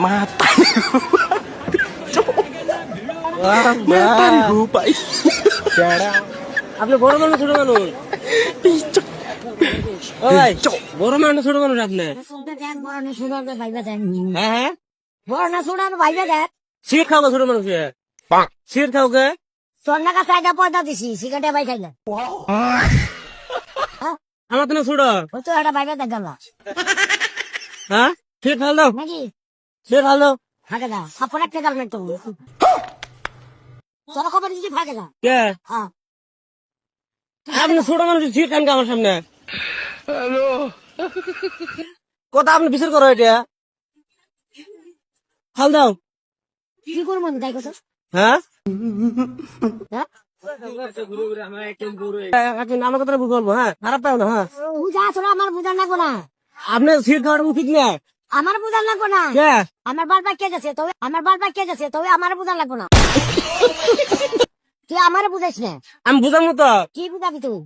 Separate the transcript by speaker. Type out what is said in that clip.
Speaker 1: Matanya. Matanya lupa.
Speaker 2: আপনি বড় মানুষ ছোট মানুষ
Speaker 1: Picok.
Speaker 2: ও ভাই বড় মানুষ ছোট মানুষ আপনি হ্যাঁ হ্যাঁ
Speaker 3: বড় না ছোট ভাইবা দেখ
Speaker 2: সিট খাও ছোট মানুষ সিট খাও কে
Speaker 3: সন্ধ্যা কাছে একটা পয়দা দিছি সিগারেটে ভাই খাইলে
Speaker 2: আমার তো না ছোট
Speaker 3: ওই তো একটা ভাইবা দেখ গেল
Speaker 2: হ্যাঁ সিট খাল দাও
Speaker 3: নাকি
Speaker 2: সিট খাল দাও
Speaker 3: ফাঁকে দা সাপোর একটা গাল তো তোর খবর দিচ্ছি ফাঁকে দা
Speaker 2: কে
Speaker 3: হ্যাঁ
Speaker 2: আপনি ছোট মানুষ সিট খান কে আমার সামনে কথা আপনি বিচার করো এটা খাল দাও
Speaker 3: কি করবো তাই কথা
Speaker 2: হ্যাঁ
Speaker 3: হ্যাঁ
Speaker 2: আমার কথা বলবো হ্যাঁ খারাপ পাও না হ্যাঁ
Speaker 3: বুঝা আসলে আমার বুঝার লাগবো না
Speaker 2: আপনি সিট খাওয়াটা উচিত না
Speaker 3: আমার বুঝার লাগবো না
Speaker 2: কে
Speaker 3: আমার বারবার কে যাচ্ছে তবে আমার বারবার কে যাচ্ছে তবে আমার বুঝার লাগবো না তুই আমারে বুঝাইস না
Speaker 2: আমি বুঝার মতো
Speaker 3: কি বুঝাবি তুই